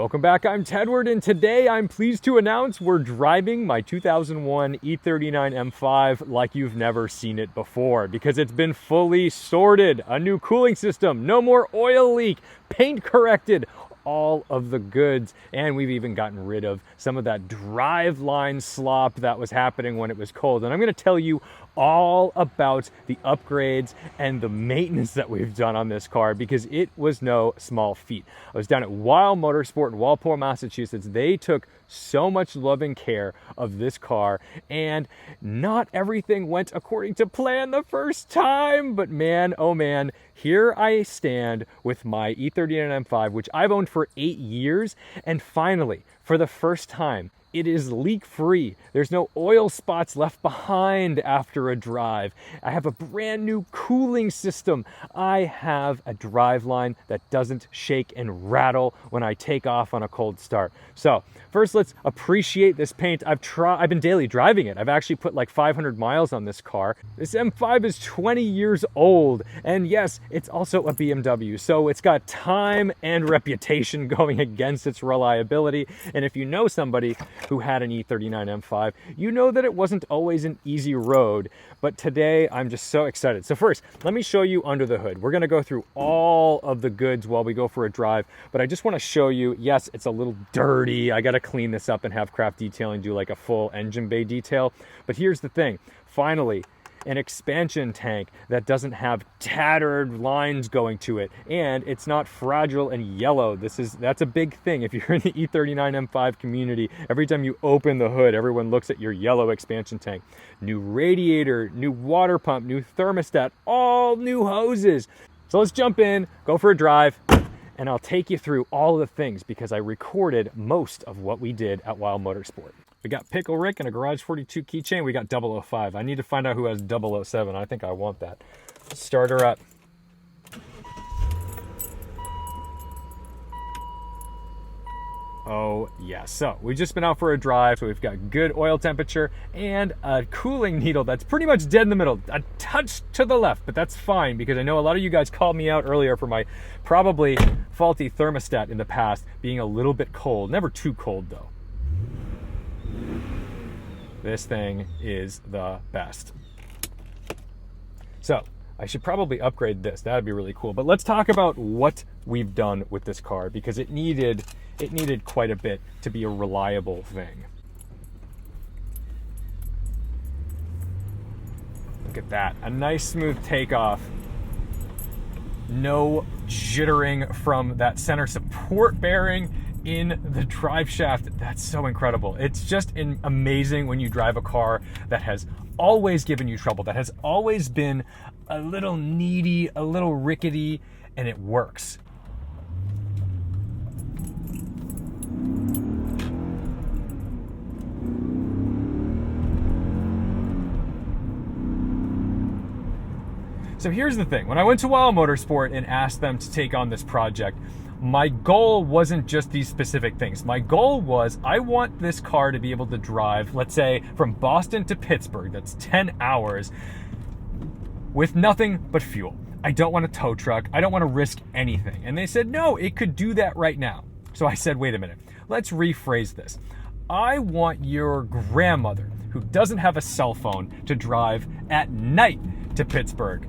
Welcome back, I'm Tedward, and today I'm pleased to announce we're driving my 2001 E39 M5 like you've never seen it before, because it's been fully sorted, a new cooling system, no more oil leak, paint corrected, all of the goods, and we've even gotten rid of some of that driveline slop that was happening when it was cold. And I'm going to tell you all about the upgrades and the maintenance that we've done on this car, because it was no small feat. I was down at Wile Motorsport in Walpole, Massachusetts. They took so much loving care of this car, and not everything went according to plan the first time, but man, oh man, here I stand with my E39 M5, which I've owned for 8 years, and finally, for the first time, it is leak-free. There's no oil spots left behind after a drive. I have a brand new cooling system. I have a driveline that doesn't shake and rattle when I take off on a cold start. So first, let's appreciate this paint. I've been daily driving it. I've actually put like 500 miles on this car. This M5 is 20 years old, and yes, it's also a BMW, so it's got time and reputation going against its reliability. And if you know somebody who had an E39 M5, you know that it wasn't always an easy road, but today I'm just so excited. So first, let me show you under the hood. We're gonna go through all of the goods while we go for a drive, but I just wanna show you, yes, it's a little dirty. I gotta clean this up and have Craft Detailing do like a full engine bay detail. But here's the thing, finally, an expansion tank that doesn't have tattered lines going to it, and it's not fragile and yellow. That's a big thing. If you're in the E39 M5 community, every time you open the hood, everyone looks at your yellow expansion tank. New radiator, new water pump, new thermostat, all new hoses. So let's jump in, go for a drive, and I'll take you through all of the things, because I recorded most of what we did at Wile Motorsport. We got Pickle Rick and a Garage 42 keychain. We got 005. I need to find out who has 007. I think I want that. Start her up. Oh yeah, so we've just been out for a drive, so we've got good oil temperature and a cooling needle that's pretty much dead in the middle, a touch to the left, but that's fine, because I know a lot of you guys called me out earlier for my probably faulty thermostat in the past being a little bit cold. Never too cold though. This thing is the best. So I should probably upgrade this. That'd be really cool. But let's talk about what we've done with this car, because it needed quite a bit to be a reliable thing. Look at that, a nice smooth takeoff. No jittering from that center support bearing in the drive shaft. That's so incredible. It's just amazing when you drive a car that has always given you trouble, that has always been a little needy, a little rickety, and it works. So here's the thing, when I went to Wile Motorsport and asked them to take on this project, my goal wasn't just these specific things. My goal was, I want this car to be able to drive, let's say, from Boston to Pittsburgh, that's 10 hours, with nothing but fuel. I don't want a tow truck. I don't want to risk anything. And they said, no, it could do that right now. So I said, wait a minute, let's rephrase this. I want your grandmother, who doesn't have a cell phone, to drive at night to Pittsburgh.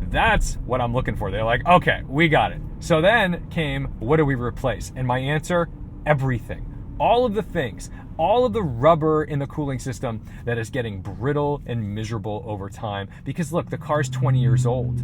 That's what I'm looking for. They're like, okay, we got it. So then came, what do we replace? And my answer, everything. All of the things, all of the rubber in the cooling system that is getting brittle and miserable over time. Because look, the car's 20 years old.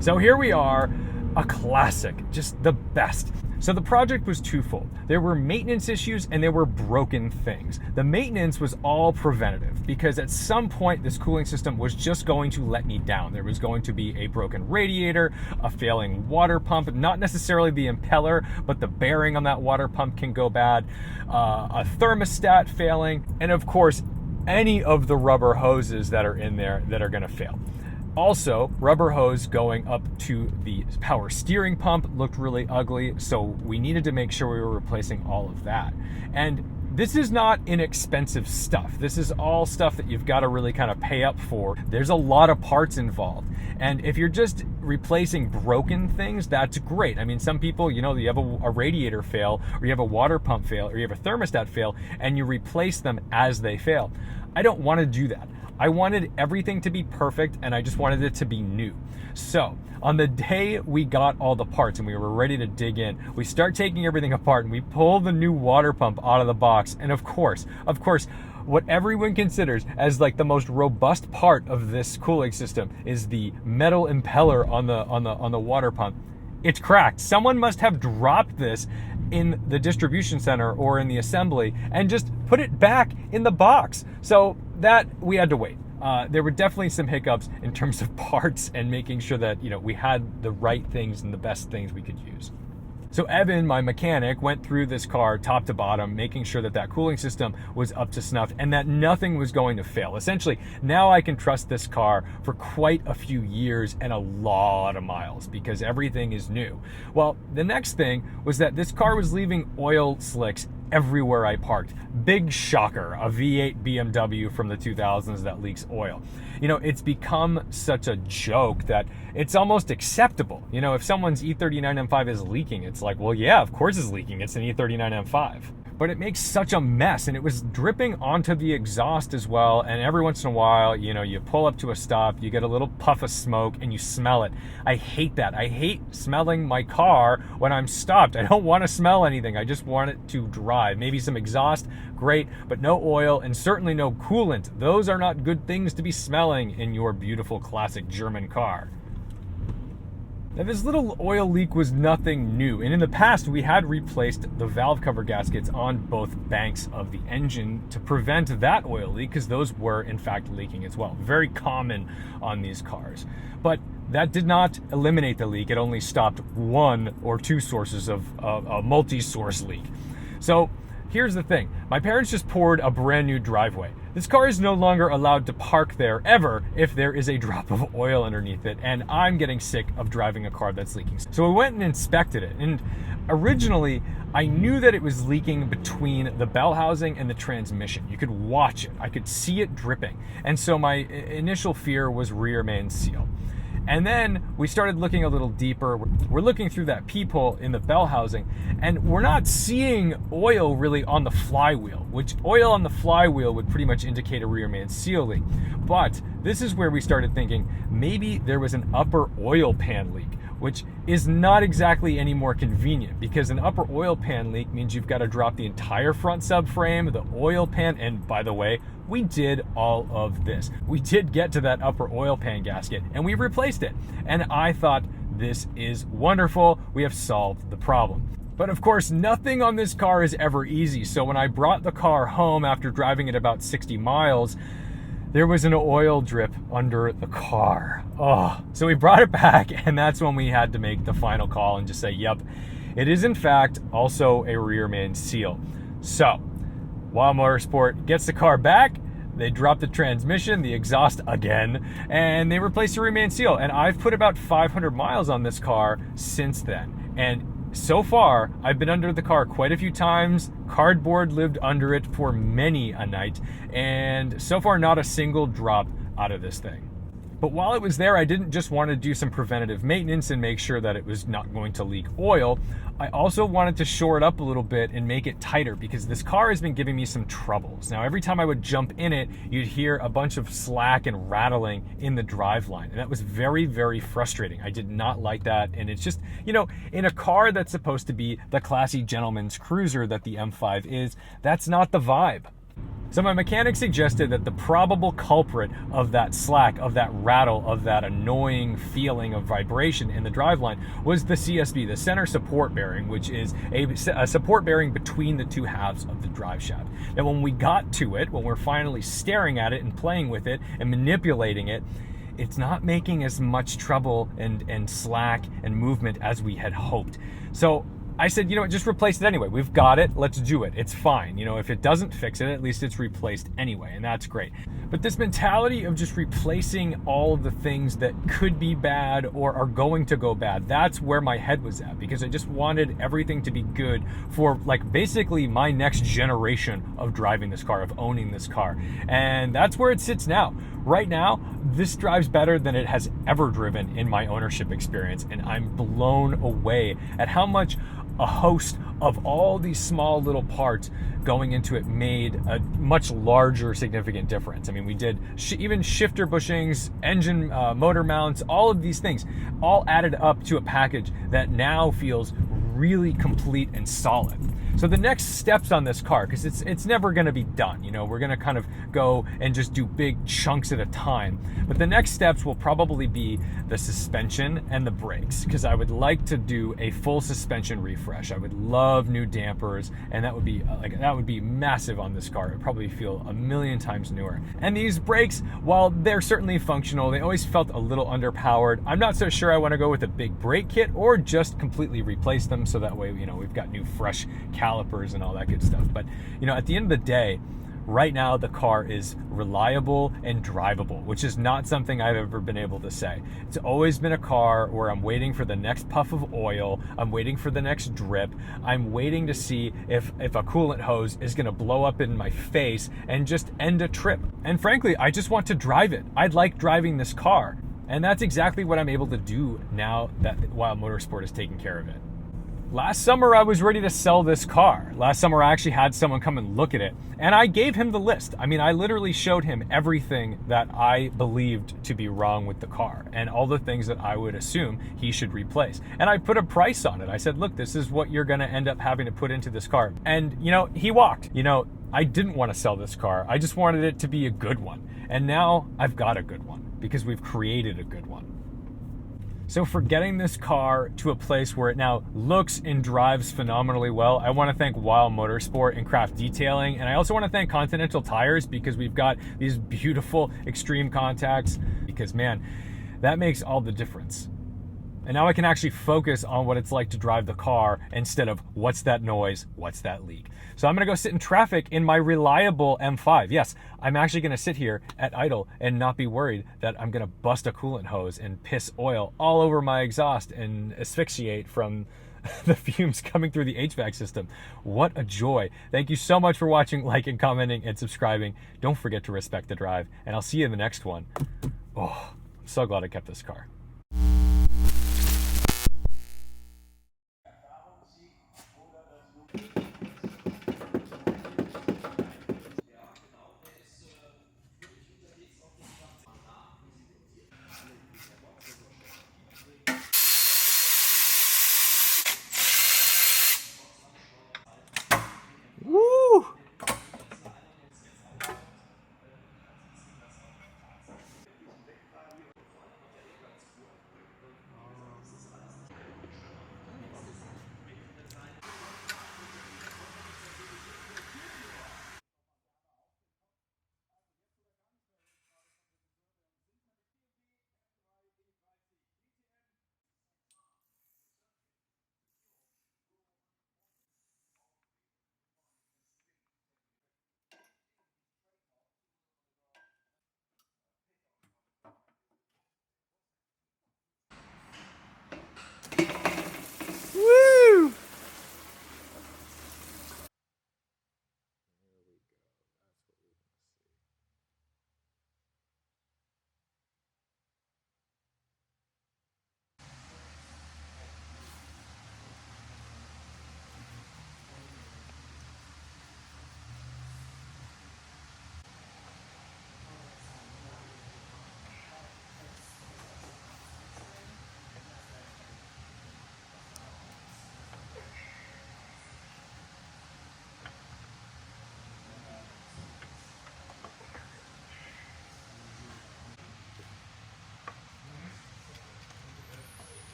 So here we are, a classic, just the best. So the project was twofold. There were maintenance issues and there were broken things. The maintenance was all preventative, because at some point this cooling system was just going to let me down. There was going to be a broken radiator, a failing water pump, not necessarily the impeller, but the bearing on that water pump can go bad, a thermostat failing, and of course, any of the rubber hoses that are in there that are gonna fail. Also, rubber hose going up to the power steering pump looked really ugly, so we needed to make sure we were replacing all of that. And This is not inexpensive stuff. This is all stuff that you've got to really kind of pay up for. There's a lot of parts involved. And if you're just replacing broken things, that's great. I mean, some people, you have a radiator fail, or you have a water pump fail, or you have a thermostat fail, and you replace them as they fail. I don't want to do that. I wanted everything to be perfect, and I just wanted it to be new. So on the day we got all the parts and we were ready to dig in, we start taking everything apart and we pull the new water pump out of the box. And of course, what everyone considers as like the most robust part of this cooling system is the metal impeller on the water pump. It's cracked. Someone must have dropped this in the distribution center or in the assembly and just put it back in the box. So that we had to wait. There were definitely some hiccups in terms of parts and making sure that, we had the right things and the best things we could use. So Evan, my mechanic, went through this car top to bottom, making sure that that cooling system was up to snuff and that nothing was going to fail. Essentially, now I can trust this car for quite a few years and a lot of miles because everything is new. Well, the next thing was that this car was leaving oil slicks everywhere I parked. Big shocker, a V8 BMW from the 2000s that leaks oil. It's become such a joke that it's almost acceptable. If someone's E39 M5 is leaking, it's like, well, yeah, of course it's leaking. It's an E39 M5. But it makes such a mess, and it was dripping onto the exhaust as well. And every once in a while, you pull up to a stop, you get a little puff of smoke and you smell it. I hate that. I hate smelling my car when I'm stopped. I don't want to smell anything. I just want it to drive. Maybe some exhaust, great, but no oil and certainly no coolant. Those are not good things to be smelling in your beautiful classic German car. Now, this little oil leak was nothing new, and in the past we had replaced the valve cover gaskets on both banks of the engine to prevent that oil leak, because those were in fact leaking as well. Very common on these cars. But that did not eliminate the leak. It only stopped one or two sources of a multi-source leak. So here's the thing. My parents just poured a brand new driveway. This car is no longer allowed to park there ever if there is a drop of oil underneath it, and I'm getting sick of driving a car that's leaking. So we went and inspected it, and originally I knew that it was leaking between the bell housing and the transmission. You could watch it. I could see it dripping. And so my initial fear was rear main seal. And then we started looking a little deeper. We're looking through that peephole in the bell housing, and we're not seeing oil really on the flywheel, which oil on the flywheel would pretty much indicate a rear main seal leak. But this is where we started thinking maybe there was an upper oil pan leak, which is not exactly any more convenient, because an upper oil pan leak means you've got to drop the entire front subframe, the oil pan, and by the way, we did all of this. We did get to that upper oil pan gasket and we replaced it. And I thought, this is wonderful. We have solved the problem. But of course, nothing on this car is ever easy. So when I brought the car home after driving it about 60 miles, there was an oil drip under the car. Oh, so we brought it back, and that's when we had to make the final call and just say, yep, it is in fact also a rear main seal. So Wile Motorsport gets the car back, they drop the transmission, the exhaust again, and they replace the rear main seal. And I've put about 500 miles on this car since then. And so far, I've been under the car quite a few times. Cardboard lived under it for many a night. And so far, not a single drop out of this thing. But while it was there, I didn't just want to do some preventative maintenance and make sure that it was not going to leak oil. I also wanted to shore it up a little bit and make it tighter, because this car has been giving me some troubles. Now, every time I would jump in it, you'd hear a bunch of slack and rattling in the driveline. And that was very, very frustrating. I did not like that. And it's just, in a car that's supposed to be the classy gentleman's cruiser that the M5 is, that's not the vibe. So my mechanic suggested that the probable culprit of that slack, of that rattle, of that annoying feeling of vibration in the driveline was the CSB, the center support bearing, which is a support bearing between the two halves of the drive shaft. Now, when we got to it, when we're finally staring at it and playing with it and manipulating it, it's not making as much trouble and slack and movement as we had hoped. So I said, you know what, just replace it anyway. We've got it, let's do it. It's fine. You know, if it doesn't fix it, at least it's replaced anyway, and that's great. But this mentality of just replacing all of the things that could be bad or are going to go bad, that's where my head was at, because I just wanted everything to be good for like basically my next generation of driving this car, of owning this car. And that's where it sits now. Right now, this drives better than it has ever driven in my ownership experience, and I'm blown away at how much a host of all these small little parts going into it made a much larger significant difference. I mean, we did even shifter bushings, engine motor mounts, all of these things all added up to a package that now feels really complete and solid. So the next steps on this car, because it's never going to be done, you know, we're going to kind of go and just do big chunks at a time. But the next steps will probably be the suspension and the brakes, because I would like to do a full suspension refresh. I would love new dampers, and that would be massive on this car. It would probably feel a million times newer. And these brakes, while they're certainly functional, they always felt a little underpowered. I'm not so sure I want to go with a big brake kit or just completely replace them, so that way, you know, we've got new fresh calipers and all that good stuff. But, you know, at the end of the day, right now the car is reliable and drivable, which is not something I've ever been able to say. It's always been a car where I'm waiting for the next puff of oil, I'm waiting for the next drip, I'm waiting to see if a coolant hose is going to blow up in my face and just end a trip. And frankly, I just want to drive it. I like driving this car. And that's exactly what I'm able to do now that Wile Motorsport is taking care of it. Last summer, I was ready to sell this car. Last summer, I actually had someone come and look at it, and I gave him the list. I mean, I literally showed him everything that I believed to be wrong with the car and all the things that I would assume he should replace. And I put a price on it. I said, look, this is what you're going to end up having to put into this car. And, you know, he walked. You know, I didn't want to sell this car. I just wanted it to be a good one. And now I've got a good one because we've created a good one. So for getting this car to a place where it now looks and drives phenomenally well, I want to thank Wile Motorsport and Craft Detailing. And I also want to thank Continental Tires, because we've got these beautiful extreme contacts, because man, that makes all the difference. And now I can actually focus on what it's like to drive the car instead of what's that noise, what's that leak. So I'm gonna go sit in traffic in my reliable M5. Yes, I'm actually gonna sit here at idle and not be worried that I'm gonna bust a coolant hose and piss oil all over my exhaust and asphyxiate from the fumes coming through the HVAC system. What a joy. Thank you so much for watching, liking, commenting, and subscribing. Don't forget to respect the drive, and I'll see you in the next one. Oh, I'm so glad I kept this car.